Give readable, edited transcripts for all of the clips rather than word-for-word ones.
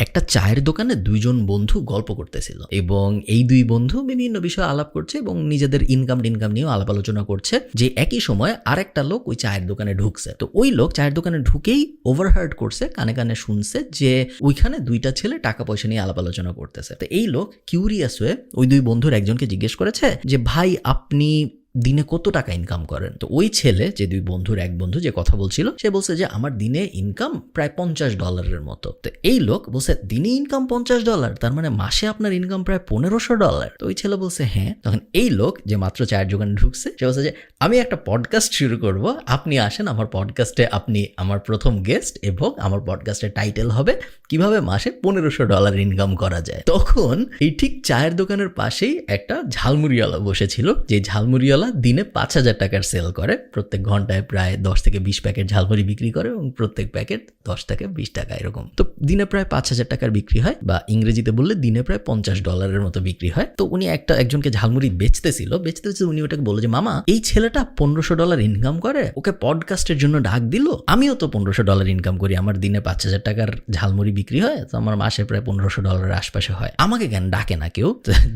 একটা চায়ের দোকানে দুইজন বন্ধু গল্প করতেছিল এবং এই দুই বন্ধু বিভিন্ন বিষয়ে আলাপ করছে এবং নিজেদের ইনকাম নিয়েও আলাপ আলোচনা করছে। যে একই সময় আরেকটা লোক ওই চায়ের দোকানে ঢুকছে। তো ওই লোক চায়ের দোকানে ঢুকেই ওভারহার্ড করছে, কানে কানে শুনছে যে ওইখানে দুইটা ছেলে টাকা পয়সা নিয়ে আলাপ আলোচনা করতেছে। তো এই লোক কিউরিয়াস হয়ে ওই দুই বন্ধুর একজনকে জিজ্ঞেস করেছে যে ভাই আপনি দিনে কত টাকা ইনকাম করেন? তো ওই ছেলে, যে দুই বন্ধুর এক বন্ধু যে কথা বলছিল, সে বলছে যে আমার দিনে ইনকাম প্রায় $50 মতো। তো এই লোক বলছে দিনে ইনকাম $50, তার মানে মাসে আপনার ইনকাম প্রায় $1500। তো ওই ছেলে বলছে হ্যাঁ। তখন এই লোক যে মাত্র চায়ের দোকানে ঢুকছে, সে বলছে যে আমি একটা পডকাস্ট শুরু করব, আপনি আসেন আমার পডকাস্টে, আপনি আমার প্রথম গেস্ট এবং আমার পডকাস্টের টাইটেল হবে কিভাবে মাসে $1500 ইনকাম করা যায়। তখন এই ঠিক চায়ের দোকানের পাশেই একটা ঝালমুড়িওয়ালা বসেছিল, যে ঝালমুড়িওয়ালা দিনে 5000 টাকার সেল করে, প্রত্যেক ঘন্টায় প্রায় 10 থেকে 20 প্যাকেট ঝালমুড়ি বিক্রি করে এবং প্রত্যেক প্যাকেট 10 থেকে 20 টাকা এরকম। তো দিনে প্রায় 5000 টাকার বিক্রি হয়, বা ইংরেজিতে বললে দিনে প্রায় $50 মতো বিক্রি হয়। তো উনি একজনকে ঝালমুড়ি বেচতেছিল, উনি ওটাকে বলল যে মামা এই ছেলেটা $1500 ইনকাম করে, ওকে পডকাস্টের জন্য ডাক দিল, আমিও তো $1500 ইনকাম করি, আমার দিনে 5000 টাকার ঝালমুড়ি বিক্রি হয়, তো আমার মাসে প্রায় $1500 আশপাশে হয়, আমাকে কেন ডাকে না কেউ?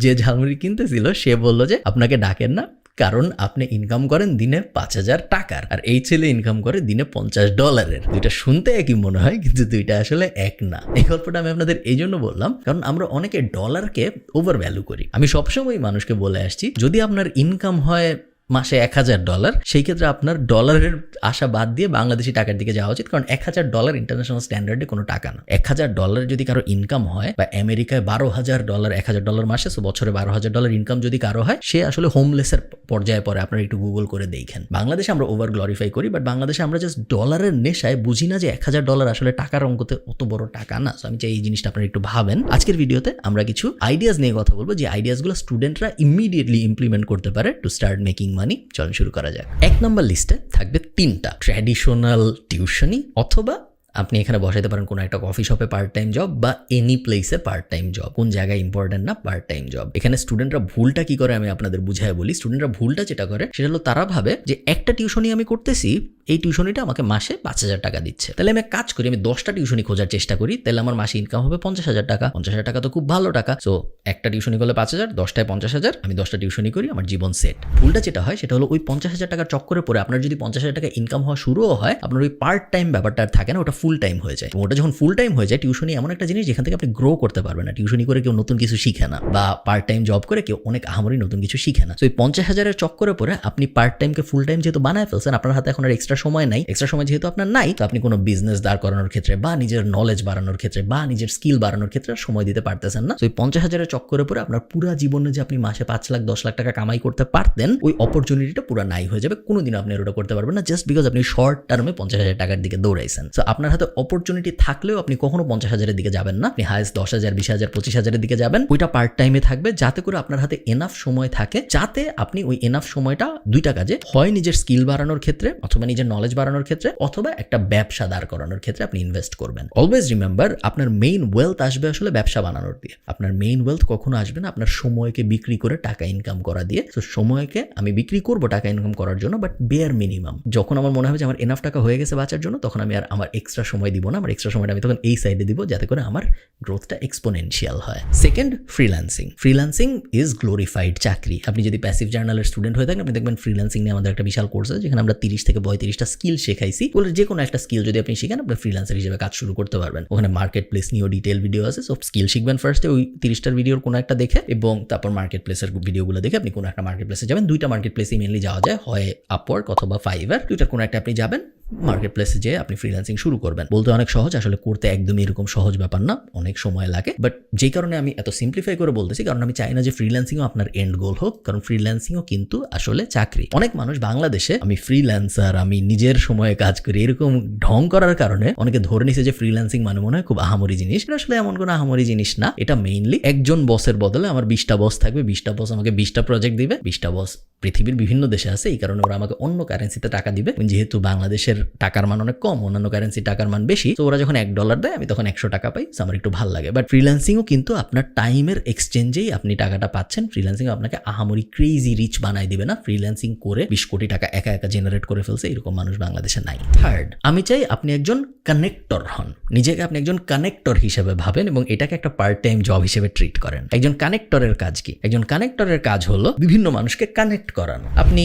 যে ঝালমুড়ি কিনতেছিল সে বলল যে আপনাকে ডাকেন না, কারণ আপনি ইনকাম করেন দিনে 5000 টাকার, আর এই ছেলে ইনকাম করে দিনে $50। দুইটা শুনতে একই মনে হয়, কিন্তু দুইটা আসলে এক না। এই গল্পটা আমি আপনাদের এই জন্য বললাম কারণ আমরা অনেকে ডলারকে ওভার ভ্যালু করি। আমি সবসময় মানুষকে বলে আসছি, যদি আপনার ইনকাম হয় মাসে $1000, সেই ক্ষেত্রে আপনার ডলারের আশা বাদ দিয়ে বাংলাদেশি টাকার দিকে যাওয়া উচিত, কারণ $1000 ইন্টারন্যাশনাল স্ট্যান্ডার্ডে কোনো টাকা না। $1000 যদি কারো ইনকাম হয়, বা আমেরিকায় $12000, $1000 মাসে, সো বছরে $12000 ইনকাম যদি কারো হয়, সে আসলে হোমলেসের পর্যায়ে পড়ে। আপনারা একটু গুগল করে দেখেন। বাংলাদেশে আমরা ওভার গ্লোরিফাই করি, বাট বাংলাদেশে আমরা জাস্ট ডলারের নেশায় বুঝি না যে $1000 আসলে টাকার অঙ্কতে অত বড় টাকা না। সো আমি চাই এই জিনিসটা আপনারা একটু ভাবেন। আজকের ভিডিওতে আমরা কিছু আইডিয়াস নিয়ে কথা বলবো, যে আইডিয়াসগুলো স্টুডেন্টরা ইমিডিয়েটলি ইমপ্লিমেন্ট করতে পারে টু স্টার্ট মেকিং মানি। চলুন শুরু করা যাক। 1 নম্বর লিস্টে থাকবে 3টা ট্র্যাডিশনাল টিউশনি, অথবা আপনি এখানে বসাইতে পারেন কোনো একটা কফি শপে পার্ট টাইম জব, বা এনি প্লেসে পার্ট টাইম জব। কোন জায়গায় ইম্পর্টেন্ট না, পার্ট টাইম জব। এখানে স্টুডেন্টরা ভুলটা কি করে আমি আপনাদের বুঝাই বলি। স্টুডেন্টরা ভুলটা যেটা করে সেটা হলো তারা ভাবে যে একটা টিউশনি আমি করতেছি, এই টিউশনিটা আমাকে মাসে 5000 টাকা দিচ্ছে, তাহলে আমি কাজ করি, আমি 10টা টিউশনি খোঁজার চেষ্টা করি, তাহলে আমার মাসে ইনকাম হবে 50000 টাকা। 50000 টাকা তো খুব ভালো টাকা। সো একটা টিউশনি করলে 5000, 10টায় 50000, আমি 10টা টিউশনি করি, আমার জীবন সেট। ভুলটা যেটা হয় সেটা হলো ওই 50000 টাকার চক্করে পড়ে আপনার যদি 50000 টাকা ইনকাম হওয়া শুরুও হয়, আপনার ওই পার্ট টাইম ব্যাপারটা আর থাকে না, ওটা ফুল টাইম হয়ে যায়। ওটা যখন ফুল টাইম হয়ে যায়, টিউশনি এমন একটা জিনিস যেখান থেকে আপনি গ্রো করতে পারবেন না। টিউশনি করে কেউ নতুন কিছু শিখে না, বা পার্ট টাইম জব করে কেউ অনেক আহামরি নতুন কিছু শিখে না। তো এই 50000-এর চক্করে পড়ে আপনি পার্ট টাইমকে ফুল টাইম যেহেতু বানায় ফেলছেন, আপনার হাতে এখন আর এক্সট্রা সময় নাই। এক্সট্রা সময় যেহেতু আপনার নাই, তো আপনি কোনো বিজনেস দাঁড় করানোর ক্ষেত্রে, বা নিজের নলেজ বাড়ানোর ক্ষেত্রে, বা নিজের স্কিল বাড়ানোর ক্ষেত্রে সময় দিতে পারতেছেন না। তো এই 50000-এর চক্করে পড়ে আপনার পুরো জীবনে যে আপনি মাসে 5 লাখ 10 লাখ টাকা কামাই করতে পারতেন, ওই অপরচুনিটিটা পুরো নাই হয়ে যাবে। কোনোদিন আপনি ওটা করতে পারবেন না, জাস্ট বিকজ আপনি শর্ট টার্মে 50000 টাকার দিকে দৌড়াইছেন। তো আপনার হাতে অপরচুনিটি থাকলেও আপনি কখনো 50000-এর দিকে যাবেন না। আপনি হাইস্ট 10,000, 20,000, 25,000-এর দিকে যাবেন। ওইটা পার্ট টাইমে থাকবে, যাতে করে আপনার হাতে এনাফ সময় থাকে, যাতে আপনি ওই এনাফ সময়টা দুইটা কাজে, হয় নিজের স্কিল বাড়ানোর ক্ষেত্রে, অথবা নিজের নলেজ বাড়ানোর ক্ষেত্রে, অথবা একটা ব্যবসা দাঁড় করানোর ক্ষেত্রে আপনি ইনভেস্ট করবেন। অলওয়েজ রিমেম্বার, আপনার মেইন ওয়েলথ আসবে আসলে ব্যবসা বানানোর দিয়ে। আপনার মেইন ওয়েলথ কখনো আসবে না আপনার সময়কে বিক্রি করে টাকা ইনকাম করা দিয়ে। তো সময়কে আমি বিক্রি করব টাকা ইনকাম করার জন্য, বাট বেয়ার মিনিমাম। যখন আমার মনে হবে যে আমার এনাফ টাকা হয়ে গেছে বাঁচার জন্য, তখন আমি আর আমার এক্সট্রা সময় দিব না। আমার এক্সট্রা সময়টা আমি তখন এই সাইডে দিব, যাতে করে আমার গ্রোথটা এক্সপোনেনশিয়াল হয়। Second, freelancing. Freelancing is glorified চাকরি। আপনি যদি প্যাসিভ জার্নালের স্টুডেন্ট হয়ে থাকেন, আপনি দেখবেন ফ্রিল্যান্সিং নিয়ে আমাদের একটা বিশাল কোর্স আছে, যেখানে আমরা 30 থেকে 35টা স্কিল শেখাইছি। বলে যে কোনো একটা স্কিল যদি আপনি শিখেন, আপনি ফ্রিল্যান্সার হিসেবে কাজ শুরু করতে পারবেন। ওখানে মার্কেট প্লেস নিয়েও ডিটেল ভিডিও আছে। সব স্কিল শিখবেন ফার্স্টে ওই 30টার ভিডিওর কোনো একটা দেখে, এবং তারপর মার্কেট প্লেসের ভিডিওগুলো দেখে আপনি কোনো একটা মার্কেট প্লেসে যাবেন। 2টা মার্কেট প্লেসে মেনলি যাওয়া যায়, হয় আপওয়ার্ক অথবা ফাইবার। 2টার কোনো একটা আপনি যাবেন, মার্কেট প্লেসে যেয়ে আপনি ফ্রিল্যান্সিং শুরু করবেন। বলতে অনেক সহজ, আসলে করতে একদমই এরকম সহজ ব্যাপার না, অনেক সময় লাগে। বাট যেই কারণে আমি এত সিম্পলিফাই করে বলতেছি, কারণ আমি চাই না যে ফ্রিল্যান্সিংও আপনার এন্ড গোল হোক, কারণ ফ্রিল্যান্সিংও কিন্তু আসলে চাকরি। অনেক মানুষ বাংলাদেশে আমি ফ্রিল্যান্সার, আমি নিজের সময়ে কাজ করি, এরকম ঢং করার কারণে অনেকে ধরে নিছে যে ফ্রিল্যান্সিং মানে মনে হয় খুব আহামরি জিনিস। এটা আসলে এমন কোনো আহামরি জিনিস না। এটা মেইনলি একজন বসের বদলে আমার 20টা বস থাকবে, 20টা বস আমাকে 20টা প্রজেক্ট দিবে। 20টা বস পৃথিবীর বিভিন্ন দেশে আছে, এই কারণে ওরা আমাকে অন্য কারেন্সিতে টাকা দিবে। যেহেতু বাংলাদেশের বাংলাদেশের টাকার মান অনেক কম, অন্যান্য কারেন্সি টাকার মান বেশি, তো ওরা যখন $1 দেয় আমি তখন 100 টাকা পাই, আমার একটু ভালো লাগে। বাট ফ্রিল্যান্সিংও কিন্তু আপনার টাইমের এক্সচেঞ্জেই আপনি টাকাটা পাচ্ছেন। ফ্রিল্যান্সিং আপনাকে আহামরি ক্রেজি রিচ বানাই দিবে না। ফ্রিল্যান্সিং করে 20 কোটি টাকা একা একা জেনারেট করে ফেলছে এরকম মানুষ বাংলাদেশে নাই। থার্ড, আমি চাই আপনি একজন কানেক্টর হন, নিজেকে আপনি একজন কানেক্টর হিসেবে ভাবেন এবং এটাকে একটা পার্ট টাইম জব হিসেবে ট্রিট করেন। একজন কানেক্টরের কাজ কি? একজন কানেক্টরের কাজ হলো বিভিন্ন মানুষকে কানেক্ট করানো। আপনি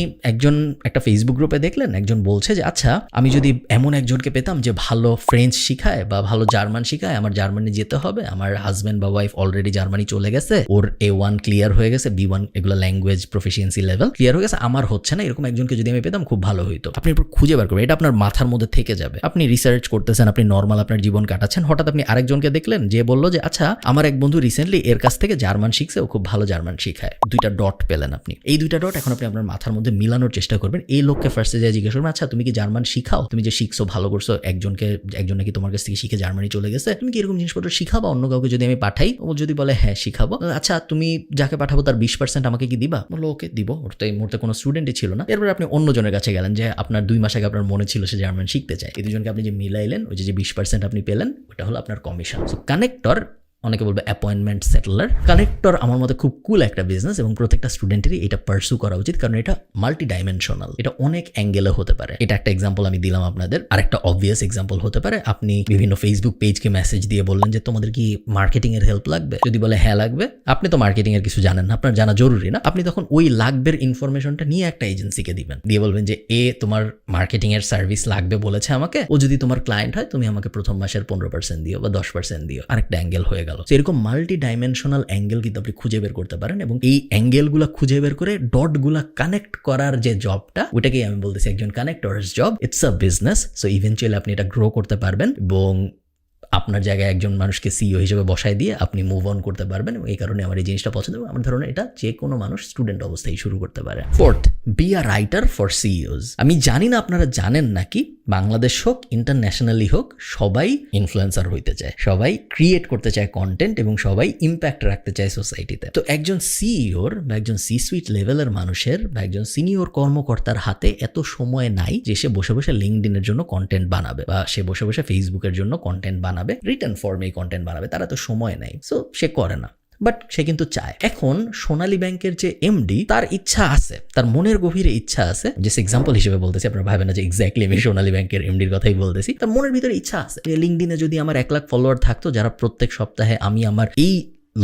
একটা ফেসবুক গ্রুপে দেখলেন একজন বলছে যে আচ্ছা আমি যদি এমন একজনকে পেতাম যে ভালো ফ্রেঞ্চ শিখায় বা ভালো জার্মান শিখায়, আমার জার্মানি যেতে হবে, আমার হাজব্যান্ড বা ওয়াইফ অলরেডি জার্মানি চলে গেছে, ওর A1 ক্লিয়ার হয়ে গেছে, B1 এগুলো ল্যাঙ্গুয়েজ প্রফিসিয়েন্সি লেভেল ক্লিয়ার হয়ে গেছে, আমার হচ্ছে না, এরকম একজনকে যদি আমি পেতাম খুব ভালো হইতো। আপনি এরপর খুঁজে বার করবেন, এটা আপনার মাথার মধ্যে থেকে যাবে। আপনি রিসার্চ করতেছেন, আপনি নর্মাল আপনার জীবন কাটাচ্ছেন, হঠাৎ আপনি আরেকজনকে দেখলেন যে বললো যে আচ্ছা আমার এক বন্ধু রিসেন্টলি এর কাছ থেকে জার্মান শিখছে, ও খুব ভালো জার্মান শিখায়। 2টা ডট পেলেন আপনি। এই 2টা ডট এখন আপনি আপনার মাথার মধ্যে মিলানোর চেষ্টা করবেন। এই লোককে ফার্স্টে যে জিজ্ঞেস করবেন আচ্ছা তুমি কি জার্মান শিখাও? তুমি যে শিখছো ভালো করছো, একজন নাকি তোমার কাছ থেকে শিখে জার্মানি চলে গেছে, তুমি কি এরকম জিনিসপত্র শিখাবা অন্য কাউকে যদি আমি পাঠাই? ও যদি বলে হ্যাঁ শিখাবো, আচ্ছা তুমি যাকে পাঠাবো তার 20% আমাকে কি দিবা? বললো ওকে দিব। ওর তো এই মুহূর্তে কোনো স্টুডেন্টই ছিল না। এরপর আপনি অন্যজনের কাছে গেলেন যে আপনার 2 মাস আগে আপনার মনে ছিল সে জার্মান শিখতে চায়, এই দুজনকে আপনি যে মিলাইলেন, ওই যে 20% আপনি পেলেন, ওটা হলো আপনার কমিশন। সো কানেক্টর, অনেকে বলবে অ্যাপয়েন্টমেন্ট সেটেলার। কানেক্টর আমার মতে খুব কুল একটা বিজনেস এবং প্রত্যেকটা স্টুডেন্টেরই এটা পার্সু করা উচিত, কারণ এটা মাল্টি ডাইমেনশনাল, এটা অনেক অ্যাঙ্গেলে হতে পারে। এটা একটা এক্সাম্পল আমি দিলাম আপনাদের। আরেকটা অবভিয়াস এক্সাম্পল হতে পারে আপনি বিভিন্ন ফেসবুক পেজকে মেসেজ দিয়ে বললেন যে তোমাদের কি মার্কেটিং এর হেল্প লাগবে? যদি বলে হ্যাঁ লাগবে, আপনি তো মার্কেটিং এর কিছু জানেন না, আপনার জানা জরুরি না, আপনি তখন ওই লাগবের ইনফরমেশনটা নিয়ে একটা এজেন্সিকে দিবেন, দিয়ে বলবেন যে তোমার মার্কেটিং এর সার্ভিস লাগবে বলেছে আমাকে, ও যদি তোমার ক্লায়েন্ট হয় তুমি আমাকে প্রথম মাসের 15% দিও বা 10% দিও। আরেকটা অ্যাঙ্গেল হয়ে গেল। এরকম মাল্টি ডাইমেনশনাল অ্যাঙ্গেল কিন্তু আপনি খুঁজে বের করতে পারেন এবং এই অ্যাঙ্গেলগুলো খুঁজে বের করে ডটগুলা কানেক্ট করার যে জবটা, ওইটাকেই আমি বলতেছি একজন connectors job. It's a business. So eventually আপনি এটা গ্রো করতে পারবেন এবং আপনার জায়গায় একজন মানুষকে সিইও হিসেবে বসায় দিয়ে আপনি মুভ অন করতে পারবেন এবং এই কারণে আমার এই জিনিসটা পছন্দ। আমার ধারণা এটা যে কোনো মানুষ স্টুডেন্ট অবস্থায় শুরু করতে পারে। Fourth, be a writer for CEO's. আমি জানি না আপনারা জানেন নাকি, বাংলাদেশ হোক ইন্টারন্যাশনালি হোক সবাই ইনফ্লুয়েন্সার হইতে চায়, সবাই ক্রিয়েট করতে চায় কন্টেন্ট এবং সবাই ইম্প্যাক্ট রাখতে চায় সোসাইটিতে। তো একজন সিইওর বা একজন সি সুইট লেভেলের মানুষের বা একজন সিনিয়র কর্মকর্তার হাতে এত সময় নাই যে সে বসে বসে লিঙ্কডইনের জন্য কন্টেন্ট বানাবে বা সে বসে বসে ফেসবুকের জন্য কন্টেন্ট বানাবে, রিটার্ন ফর্মে কন্টেন্ট বানাবে, তারা তো সময় নাই। সো সে করে না, বাট সে কিন্তু চায়। এখন সোনালী ব্যাংকের যে এমডি, তার ইচ্ছা আছে, তার মনের গভীরে ইচ্ছা আছে, যে এক্সাম্পল হিসেবে বলতেছি, আপনারা ভাবেন না যে এক্স্যাক্টলি আমি সোনালী ব্যাংকের এমডির কথাই বলতেছি, তার মনের ভিতরে ইচ্ছা আছে যে লিঙ্কডইনে যদি আমার 1 লাখ ফলোয়ার থাকতো, যারা প্রত্যেক সপ্তাহে আমি আমার এই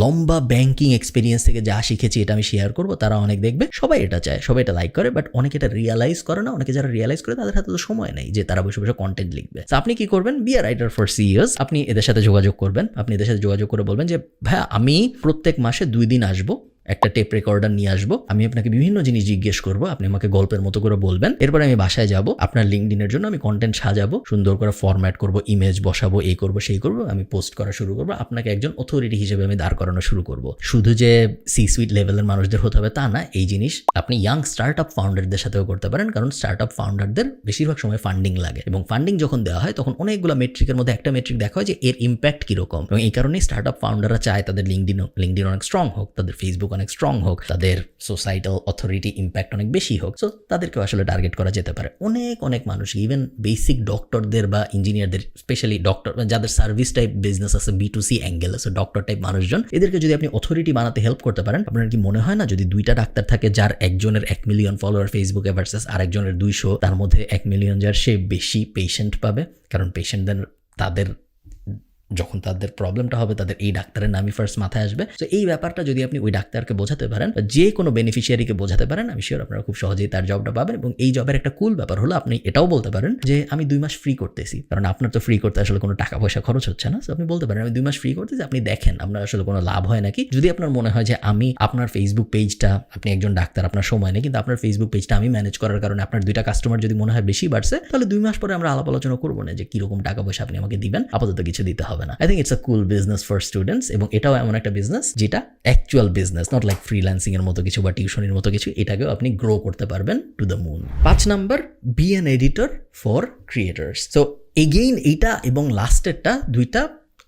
লম্বা ব্যাংকিং এক্সপিরিয়েন্স থেকে যা শিখেছি এটা আমি শেয়ার করবো, তারা অনেক দেখবে, সবাই এটা চায়, সবাই এটা লাইক করে, বাট অনেকে এটা রিয়ালাইজ করে না। অনেকে যারা রিয়ালাইজ করে তাদের হাতে তো সময় নেই যে তারা বসে বসে কন্টেন্ট লিখবে। তো আপনি কি করবেন? Be a writer for CEO's. আপনি এদের সাথে যোগাযোগ করবেন, আপনি এদের সাথে যোগাযোগ করে বলবেন যে ভাইয়া আমি প্রত্যেক মাসে 2 দিন আসবো, একটা টেপ রেকর্ডার নিয়ে আসবো, আমি আপনাকে বিভিন্ন জিনিস জিজ্ঞেস করবো, আপনি আমাকে গল্পের মতো করে বলবেন, এরপর আমি বাসায় যাব, আপনার লিঙ্কডইনের জন্য আমি কন্টেন্ট সাজাবো, সুন্দর করে ফরম্যাট করবো, ইমেজ বসাবো, এই করবো সেই করবো, আমি পোস্ট করা শুরু করবো, আপনাকে একজন অথরিটি হিসেবে আমি দাঁড় করানো শুরু করবো। শুধু যে সি সুইট লেভেলের মানুষদের হতে হবে তা না, এই জিনিস আপনি ইয়াং স্টার্টআপ ফাউন্ডারদের সাথেও করতে পারেন, কারণ স্টার্টআপ ফাউন্ডারদের বেশিরভাগ সময় ফান্ডিং লাগে এবং ফান্ডিং যখন দেওয়া হয় তখন অনেকগুলো মেট্রিকের মধ্যে একটা মেট্রিক দেখা হয় যে এর ইম্প্যাক্ট কিরকম, এবং এই কারণেই স্টার্টআপ ফাউন্ডাররা চায় তাদের লিঙ্কডইন অনেক স্ট্রং হোক, তাদের ফেসবুক অনেক স্ট্রং হোক, তাদের সোসাইটাল অথরিটি ইম্প্যাক্ট অনেক বেশি হোক। সো তাদেরকেও আসলে টার্গেট করা যেতে পারে। অনেক মানুষ, ইভেন বেসিক ডক্টরদের বা ইঞ্জিনিয়ারদের, স্পেশালি ডক্টর যাদের সার্ভিস টাইপ বিজনেস আছে, B2C অ্যাঙ্গেল আছে, ডক্টর টাইপ মানুষজন, এদেরকে যদি আপনি অথরিটি বানাতে হেল্প করতে পারেন, আপনার কি মনে হয় না যদি 2টা ডাক্তার থাকে যার একজনের 1 মিলিয়ন ফলোয়ার ফেসবুকে ভার্সেস আরেকজনের 200, তার মধ্যে 1 মিলিয়ন যার সে বেশি পেশেন্ট পাবে, কারণ পেশেন্টদের তাদের যখন তাদের প্রবলেমটা হবে তাদের এই ডাক্তারের নামই ফার্স্ট মাথায় আসবে। তো এই ব্যাপারটা যদি আপনি ওই ডাক্তারকে বোঝাতে পারেন, যে কোনো বেনিফিশিয়ারিকে বোঝাতে পারেন, আমি শিওর আপনারা খুব সহজেই তার জবটা পাবেন। এবং এই জবের একটা কুল ব্যাপার হলো আপনি এটাও বলতে পারেন যে আমি 2 মাস ফ্রি করতেছি, কারণ আপনার তো ফ্রি করতে আসলে কোনো টাকা পয়সা খরচ হচ্ছে না। সো আপনি বলতে পারেন আমি 2 মাস ফ্রি করতেছি, আপনি দেখেন আপনার আসলে কোনো লাভ হয় নাকি। যদি আপনার মনে হয় যে আমি আপনার ফেসবুক পেজটা, আপনি একজন ডাক্তার, আপনার সময় নেই, কিন্তু আপনার ফেসবুক পেজটা আমি ম্যানেজ করার কারণে আপনার 2টা কাস্টমার যদি মনে হয় বেশি বাড়ছে, তাহলে 2 মাস পরে আমরা আলাপ আলোচনা করবো না যে কিরকম টাকা পয়সা আপনি আমাকে দিবেন, আপাতত কিছু দিতে হবে না। I think it's a cool business for students, এবং এটাও এমন একটা বিজনেস যেটা actual business, not like freelancing এর মতো কিছু বা টিউশনের মতো কিছু, এটাকেও আপনি গ্রো করতে পারবেন to the moon. 5 number, be an editor for creators. So again এইটা এবং লাস্টেরটা 2টা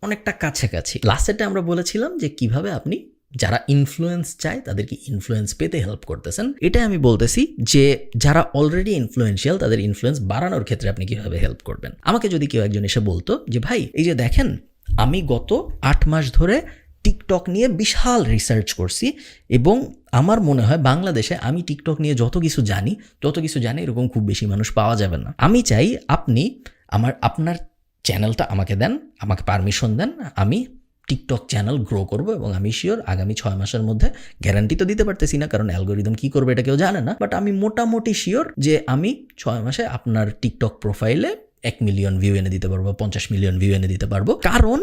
অনেকটা কাছাকাছি। লাস্টেরটা আমরা বলেছিলাম যে কিভাবে আপনি যারা ইনফ্লুয়েন্স চায় তাদেরকে ইনফ্লুয়েন্স পেতে হেল্প করতেছেন। এটাই আমি বলতেছি যে যারা অলরেডি ইনফ্লুয়েন্সিয়াল তাদের ইনফ্লুয়েন্স বাড়ানোর ক্ষেত্রে আপনি কিভাবে হেল্প করবেন। আমাকে যদি কেউ একজন এসে বলতো যে ভাই এই যে দেখেন আমি গত 8 মাস ধরে টিকটক নিয়ে বিশাল রিসার্চ করছি এবং আমার মনে হয় বাংলাদেশে আমি টিকটক নিয়ে যত কিছু জানি এরকম খুব বেশি মানুষ পাওয়া যাবে না। আমি চাই আপনি আপনার চ্যানেলটা আমাকে দেন, আমাকে পারমিশন দেন, আমি টিকটক চ্যানেল গ্রো করব এবং আমি শিওর আগামী 6 মাসের মধ্যে, গ্যারান্টি তো দিতে পারতেছি না কারণ অ্যালগোরিদম কি করবে এটা কেউ জানে না, বাট আমি মোটামুটি শিওর যে আমি 6 মাসে আপনার টিকটক প্রোফাইলে 1 মিলিয়ন ভিউ এনে দিতে পারবো, 50 মিলিয়ন ভিউ এনে দিতে পারবো, কারণ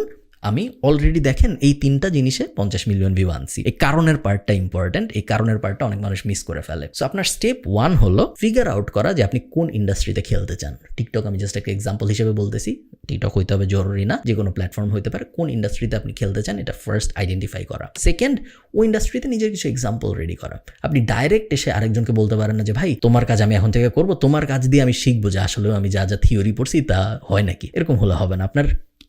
আমি অলরেডি দেখেন এই 3টা জিনিসে 50 মিলিয়ন ভিউ আনছি। এই কারণের পার্টটা ইম্পর্টেন্ট, এই কারণের পার্টটা অনেক মানুষ মিস করে ফেলে। সো আপনার স্টেপ 1 হলো ফিগার আউট করা যে আপনি কোন ইন্ডাস্ট্রিতে খেলতে চান। টিকটক আমি জাস্ট একটা এক্সাম্পল হিসেবে বলতেছি, টিকটক হইতে হবে জরুরি না, যে কোনো প্ল্যাটফর্ম হইতে পারে। কোন ইন্ডাস্ট্রিতে আপনি খেলতে চান এটা ফার্স্ট আইডেন্টিফাই করা। সেকেন্ড, ওই ইন্ডাস্ট্রিতে নিজের কিছু এক্সাম্পল রেডি করা। আপনি ডাইরেক্ট এসে আরেকজনকে বলতে পারেন না যে ভাই তোমার কাজ আমি এখন থেকে করবো, তোমার কাজ দিয়ে আমি শিখবো যে আসলে আমি যা যা থিওরি পড়ছি তা হয় নাকি, এরকম হলে হবে না। আপনার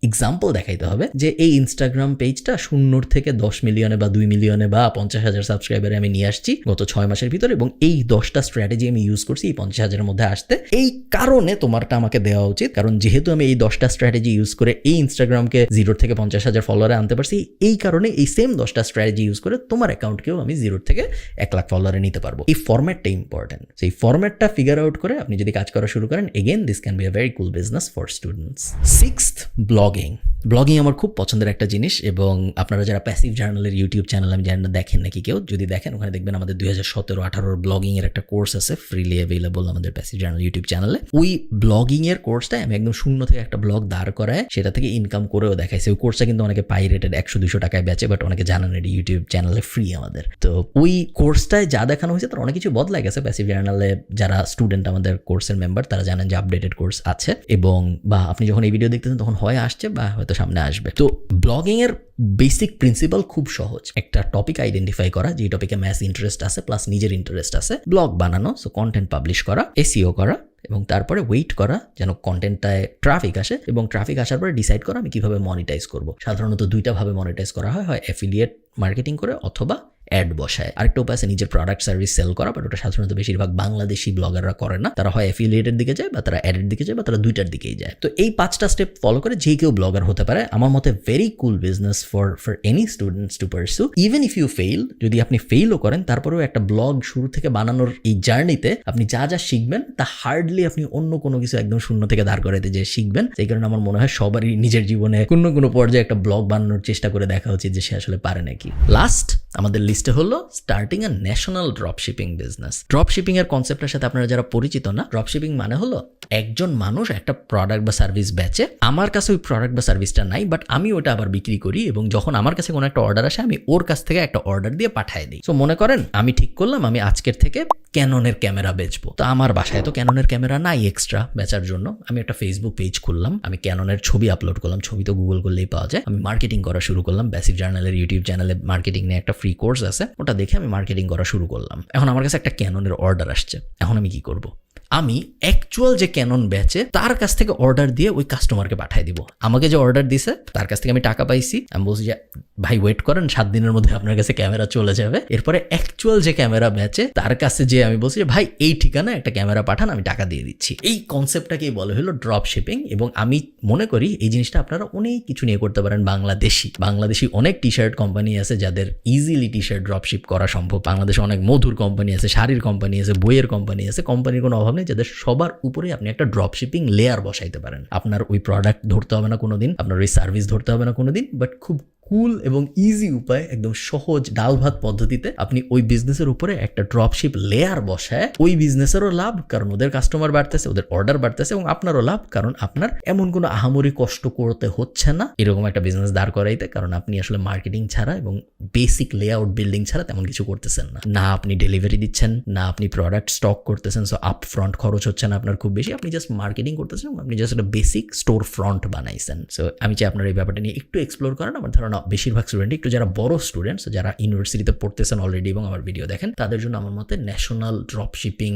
এক্সাম্পল দেখাইতে হবে যে এই ইনস্টাগ্রাম পেজটা 0 থেকে 10 মিলিয়নে বা 2 মিলিয়নে বা 50,000 সাবস্ক্রাইবারে আমি নিয়ে আসছি গত 6 মাসের ভিতরে এবং এই 10টা স্ট্র্যাটেজি আমি ইউজ করছি এই 50,000-এর মধ্যে আসতে। এই কারণে তোমারটা আমাকে দেওয়া উচিত, কারণ যেহেতু আমি এই 10টা স্ট্র্যাটেজি ইউজ করে এই ইনস্টাগ্রামকে 0 থেকে 50,000 ফলোয়ারে আনতে পারছি, এই কারণে এই সেম 10টা স্ট্র্যাটেজি ইউজ করে তোমার অ্যাকাউন্টকেও আমি 0 থেকে 1 লাখ ফলোয়ারে নিতে পারবো। এই ফরম্যাটটা ইম্পর্টেন্ট। সেই ফরম্যাটটা ফিগার আউট করে আপনি যদি কাজ করা শুরু করেন, again this can be a very cool business for students. 6th, blogging আমার খুব পছন্দের একটা জিনিস এবং আপনারা যারা প্যাসিভ জার্নালের ইউটিউব চ্যানেল আমি জানি না দেখেন নাকি কেউ, যদি দেখেন ওখানে দেখবেন আমাদের 2017-18 ব্লগিংয়ের একটা কোর্স আছে ফ্রিলি অ্যাভেলেবল আমাদের প্যাসিভ জার্নাল ইউটিউব চ্যানেলে। ওই ব্লগিংয়ের কোর্সটায় আমি একদম 0 থেকে একটা ব্লগ দাঁড় করায় সেটা থেকে ইনকাম করেও দেখাইছি। ওই কোর্সটা কিন্তু অনেকে পাইরেটেড 100-200 টাকায় বেচে, বাট অনেকে জানেন এটি ইউটিউব চ্যানেলে ফ্রি আমাদের। তো ওই কোর্সটায় যা দেখানো হয়েছে তার অনেক কিছু বদলাই গেছে। প্যাসিভ জার্নালে যারা স্টুডেন্ট আমাদের কোর্সের মেম্বার তারা জানেন যে আপডেটেড কোর্স আছে এবং বা আপনি যখন এই ভিডিও দেখতেছেন তখন হয় আসছে বা হয়তো সামনে আসবে। তো ব্লগিং এর বেসিক প্রিন্সিপাল খুব সহজ, একটা টপিক আইডেন্টিফাই করা যে টপিকে ম্যাস ইন্টারেস্ট আছে প্লাস নিজের ইন্টারেস্ট আছে, ব্লগ বানানো, সো কন্টেন্ট পাবলিশ করা, এসইও করা এবং তারপরে ওয়েট করা যেন কন্টেন্টটায় ট্রাফিক আসে এবং ট্রাফিক আসার পরে ডিসাইড করা আমি কিভাবে মনিটাইজ করব। সাধারণত 2টা ভাবে মনিটাইজ করা হয় অ্যাফিলিয়েট মার্কেটিং করে অথবা অ্যাড বসায়। আরেকটা উপায় আছে নিজের প্রোডাক্ট সার্ভিস সেল করা, বাট ওটা সাধারণত বেশিরভাগ বাংলাদেশি ব্লগাররা করে না। তারা হয় অ্যাফিলিয়েটের দিকে যায় বা তারা অ্যাডের দিকে যায় বা তারা 2টার দিকেই যায়। তো এই 5টা স্টেপ ফলো করে যে কেউ ব্লগার হতে পারে। আমার মতে very cool business for any students to pursue. Even if you fail, যদি আপনি ফেইলও করেন তারপরেও একটা ব্লগ শুরু থেকে বানানোর এই জার্নিতে আপনি যা যা শিখবেন তা হার্ডলি আপনি অন্য কোনো কিছু একদম 0 থেকে দাঁড় করাতে যে শিখবেন। সেই কারণে আমার মনে হয় সবারই নিজের জীবনে কোনো পর্যায়ে একটা ব্লগ বানানোর চেষ্টা করে দেখা উচিত যে সে আসলে পারে নাকি। লাস্ট আমাদের লিস্টে হলো স্টার্টিং আ ন্যাশনাল ড্রপশিপিং বিজনেস। ড্রপশিপিং এর কনসেপ্টের সাথে আপনারা যারা পরিচিত না, ড্রপশিপিং মানে হলো একজন মানুষ একটা প্রোডাক্ট বা সার্ভিস বেচে, আমার কাছে ওই প্রোডাক্ট বা সার্ভিসটা নাই, বাট আমি ওটা আবার বিক্রি করি এবং যখন আমার কাছে কোনো একটা অর্ডার আসে আমি ওর কাছ থেকে একটা অর্ডার দিয়ে পাঠিয়ে দিই। সো মনে করেন আমি ঠিক করলাম আমি আজকের থেকে ক্যাননের ক্যামেরা বেচবো, তো আমার বাসায় তো ক্যাননের ক্যামেরা নাই এক্সট্রা বেচার জন্য, আমি একটা ফেসবুক পেজ খুললাম, আমি ক্যাননের ছবি আপলোড করলাম, ছবি তো গুগল করলেই পাওয়া যায়, আমি মার্কেটিং করা শুরু করলাম। প্যাসিভ জার্নালের ইউটিউব চ্যানেলে মার্কেটিং নিয়ে একটা ফ্রি কোর্স আছে, ওটা দেখে আমি মার্কেটিং করা শুরু করলাম। এখন আমার কাছে একটা ক্যাননের অর্ডার আসছে, এখন আমি কি করব? আমি অ্যাকচুয়াল যে ক্যানন বেচে তার কাছ থেকে অর্ডার দিয়ে ওই কাস্টমারকে পাঠিয়ে দিব। আমাকে যে অর্ডার দিছে তার কাছ থেকে আমি টাকা পাইছি, আমি বলছি যে ভাই ওয়েট করেন 7 দিনের মধ্যে আপনার কাছে ক্যামেরা চলে যাবে। এরপরে অ্যাকচুয়াল যে ক্যামেরা বেচে তার কাছে যে আমি বলছি যে ভাই এই ঠিকানা একটা ক্যামেরা পাঠান, আমি টাকা দিয়ে দিচ্ছি। এই কনসেপ্টটাকেই বলা হলো ড্রপ শিপিং এবং আমি মনে করি এই জিনিসটা আপনারা অনেক কিছু নিয়ে করতে পারেন। বাংলাদেশি অনেক টি শার্ট কোম্পানি আছে যাদের easily T shirt drop ship করা সম্ভব। বাংলাদেশে অনেক মধুর কোম্পানি আছে, শাড়ির কোম্পানি আছে, বইয়ের কোম্পানি আছে, কোম্পানির কোনো অভাব নেই যাদের সবার উপরে আপনি একটা ড্রপ শিপিং লেয়ার বসাইতে পারেন। আপনার ওই প্রোডাক্ট ধরতে হবে না কোনোদিন, আপনার ওই সার্ভিস ধরতে হবে না কোনোদিন, বাট খুব কুল এবং ইজি উপায়, একদম সহজ ডাল ভাত পদ্ধতিতে আপনি ওই বিজনেসের উপরে একটা ড্রপশিপ লেয়ার বসায় ওই বিজনেসেরও লাভ, কারণ ওদের কাস্টমার বাড়তেছে, ওদের অর্ডার বাড়তেছে, এবং আপনারও লাভ কারণ আপনার এমন কোনো আহামরি কষ্ট করতে হচ্ছে না এরকম একটা বিজনেস দাঁড় করাইতে, কারণ আপনি আসলে মার্কেটিং ছাড়া এবং বেসিক লেআউট বিল্ডিং ছাড়া তেমন কিছু করতেছেন না। না আপনি ডেলিভারি দিচ্ছেন, না আপনি প্রোডাক্ট স্টক করতেছেন, সো আপ ফ্রন্ট খরচ হচ্ছে না আপনার খুব বেশি, আপনি জাস্ট মার্কেটিং করতেছেন, আপনি জাস্ট একটা বেসিক স্টোর ফ্রন্ট বানাইছেন। সো আমি চাই আপনার এই ব্যাপারটা নিয়ে একটু এক্সপ্লোর করেন। আমার ধারণা না বেশিরভাগ স্টুডেন্ট, একটু যারা বড় স্টুডেন্টস, যারা ইউনিভার্সিটিতে পড়তেছেন অলরেডি এবং আমার ভিডিও দেখেন, তাদের জন্য আমার মতে national drop shipping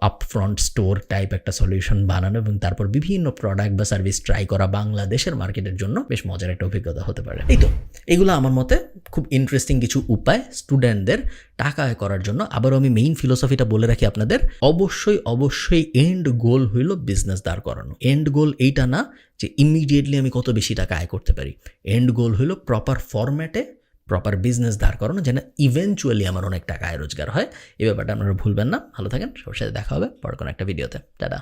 upfront store type একটা সলিউশন বানানো এবং তারপর বিভিন্ন প্রোডাক্ট বা সার্ভিস ট্রাই করা বাংলাদেশের মার্কেটের জন্য বেশ মজার একটা অভিজ্ঞতা হতে পারে। এই তো এগুলো আমার মতে খুব ইন্টারেস্টিং কিছু উপায় স্টুডেন্টদের টাকা আয় করার জন্য। আবারও আমি মেইন ফিলোসফিটা বলে রাখি আপনাদের, অবশ্যই এন্ড গোল হইল বিজনেস দাঁড় করানো। এন্ড গোল এইটা না যে ইমিডিয়েটলি আমি কত বেশি টাকা আয় করতে পারি, এন্ড গোল হইল প্রপার ফরম্যাটে প্রপার বিজনেস দাঁড় করানো, যেন ইভেনচুয়ালি আমার অনেক টাকা আয় রোজগার হয়। এই ব্যাপারটা আপনারা ভুলবেন না। ভালো থাকেন, সবার সাথে দেখা হবে পরে কোনো একটা ভিডিওতে। টাটা।